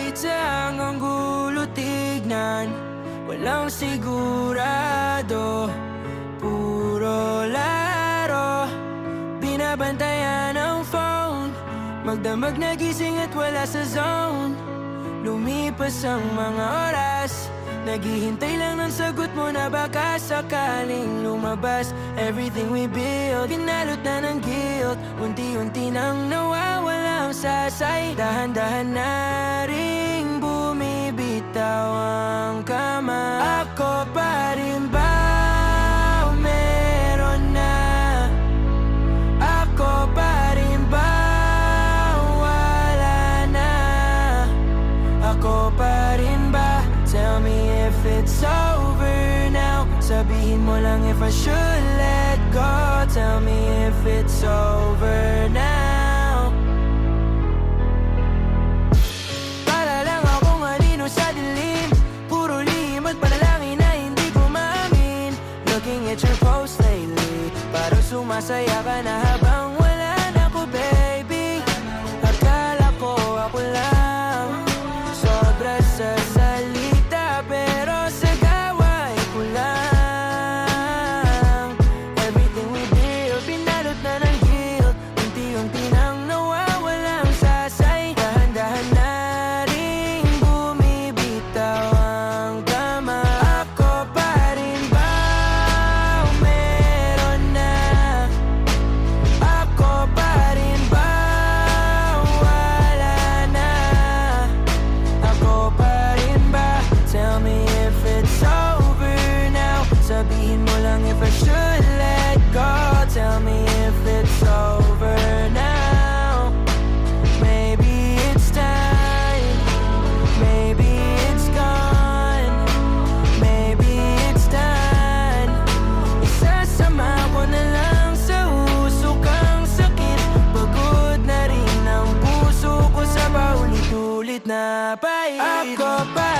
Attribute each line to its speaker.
Speaker 1: Kahit saan ang gulo tignan, walang sigurado, puro laro. Binabantayan ang phone, magdamag nagising at wala sa zone. Lumipas ang mga oras, naghihintay lang ng sagot mo na baka sakaling lumabas. Everything we build, pinalot na ng guilt. Unti-unti nang nawawala ang sasay. Dahan-dahan na ring bumibitaw ang kamay. Ako pa rin ba o meron na? Ako pa rin ba o wala na? Ako pa rin ba? Tell me if it's over now. Sabihin mo lang if I should let go. Tell me if it's over now. Para lang akong anino sa dilim, puro lihim at panalangin na hindi ko maamin. Looking at your post lately, parang sumasaya ka na habang wala na ko, baby. Akala ko ako lang, sobra sa salita, pero sa gaway ko lang. Everything we build, pinalot na ng guilt. Unti-unti nang nawawala ang sasay. Dahan-dahan na ring bumibitaw ang kamay. Ako pa rin ba o meron na? Ako pa rin ba o wala na? Ako pa rin ba? Tell me if it's over now. Sabihin mo lang if I should let go. Tell me if it's over now. Maybe it's time, maybe it's gone, maybe it's done. Isasama ko na lang sa usok ang sakit. Pagod na rin ang puso ko sa paulit-ulit na pait. Ako pa